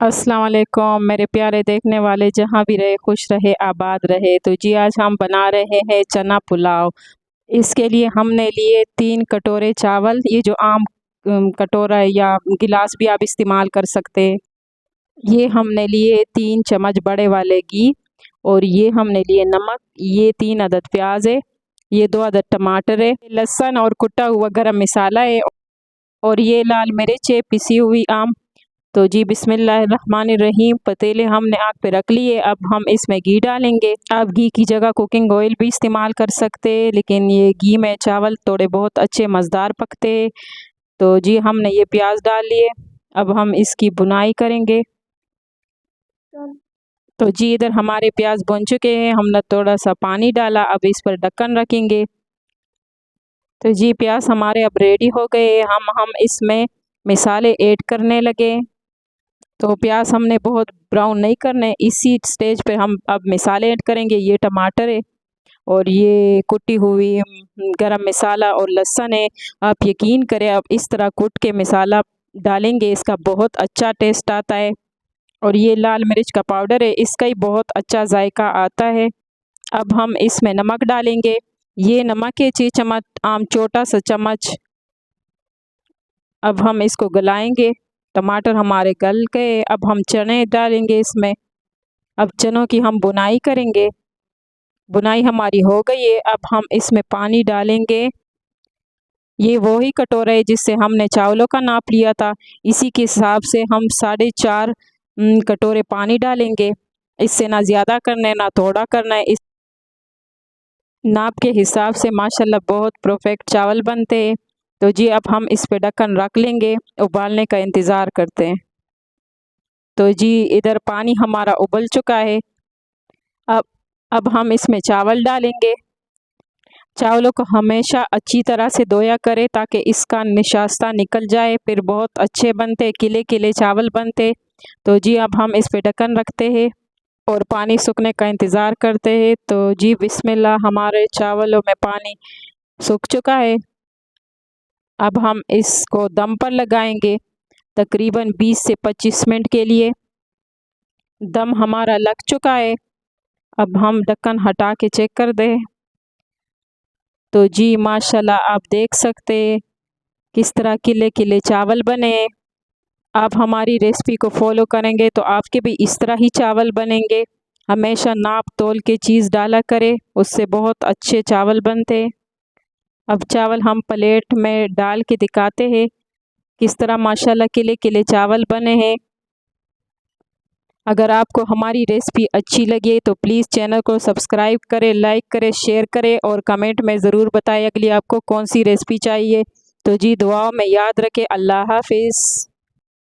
अस्सलाम वालेकुम मेरे प्यारे देखने वाले, जहाँ भी रहे खुश रहे आबाद रहे। तो जी आज हम बना रहे हैं चना पुलाव। इसके लिए हमने लिए 3 कटोरे चावल। ये जो आम कटोरा है या गिलास भी आप इस्तेमाल कर सकते हैं। ये हमने लिए 3 चम्मच बड़े वाले घी, और ये हमने लिए नमक। ये 3 अदद प्याज है। ये 2 अदद टमाटर है, लहसुन और कुटा हुआ गरम मसाला है, और ये लाल मिर्च है पिसी हुई आम। तो जी बिस्मिल्लाहिर्रहमानिर्रहीम, पतीले हमने आग पे रख लिए। अब हम इसमें घी डालेंगे। आप घी की जगह कुकिंग ऑयल भी इस्तेमाल कर सकते हैं, लेकिन ये घी में चावल थोड़े बहुत अच्छे मज़ेदार पकते हैं। तो जी हमने ये प्याज डाल लिए। अब हम इसकी बुनाई करेंगे। तो जी इधर हमारे प्याज बन चुके हैं। हमने थोड़ा सा पानी डाला, अब इस पर ढक्कन रखेंगे। तो जी प्याज हमारे अब रेडी हो गए। हम इसमें मसाले ऐड करने लगे। तो प्याज हमने बहुत ब्राउन नहीं करने। इसी स्टेज पे हम अब मसाले ऐड करेंगे। ये टमाटर है, और ये कुटी हुई गरम मसाला और लहसुन है। आप यकीन करें, आप इस तरह कुट के मसाला डालेंगे, इसका बहुत अच्छा टेस्ट आता है। और ये लाल मिर्च का पाउडर है, इसका ही बहुत अच्छा जायका आता है। अब हम इसमें नमक डालेंगे। ये नमक है 6 चम्मच, आम छोटा सा चम्मच। अब हम इसको गलाएंगे। टमाटर हमारे गल गए। अब हम चने डालेंगे इसमें। अब चनों की हम बुनाई करेंगे। बुनाई हमारी हो गई है। अब हम इसमें पानी डालेंगे। ये वही कटोरा है जिससे हमने चावलों का नाप लिया था। इसी के हिसाब से हम 4.5 कटोरे पानी डालेंगे। इससे ना ज़्यादा करना है ना थोड़ा करना है। इस नाप के हिसाब से माशाल्लाह बहुत परफेक्ट चावल बनते हैं। तो जी अब हम इस पे ढक्कन रख लेंगे, उबालने का इंतज़ार करते हैं। तो जी इधर पानी हमारा उबल चुका है। अब अब हम इसमें चावल डालेंगे। चावलों को हमेशा अच्छी तरह से धोया करें ताकि इसका निशास्ता निकल जाए, फिर बहुत अच्छे बनते, किले किले चावल बनते। तो जी अब हम इस पे ढक्कन रखते हैं और पानी सूखने का इंतज़ार करते हैं। तो जी बिस्मिल्लाह, हमारे चावलों में पानी सूख चुका है। अब हम इसको दम पर लगाएंगे तकरीबन 20 से 25 मिनट के लिए। दम हमारा लग चुका है। अब हम ढक्कन हटा के चेक कर दें। तो जी माशाल्लाह आप देख सकते हैं किस तरह किले किले चावल बने। आप हमारी रेसिपी को फॉलो करेंगे तो आपके भी इस तरह ही चावल बनेंगे। हमेशा नाप तोल के चीज़ डाला करें, उससे बहुत अच्छे चावल बनते हैं। अब चावल हम प्लेट में डाल के दिखाते हैं किस तरह माशाल्लाह किले किले चावल बने हैं। अगर आपको हमारी रेसिपी अच्छी लगे तो प्लीज़ चैनल को सब्सक्राइब करें, लाइक करें, शेयर करें, और कमेंट में ज़रूर बताएं अगली आपको कौन सी रेसिपी चाहिए। तो जी दुआओं में याद रखें। अल्लाह हाफिज़।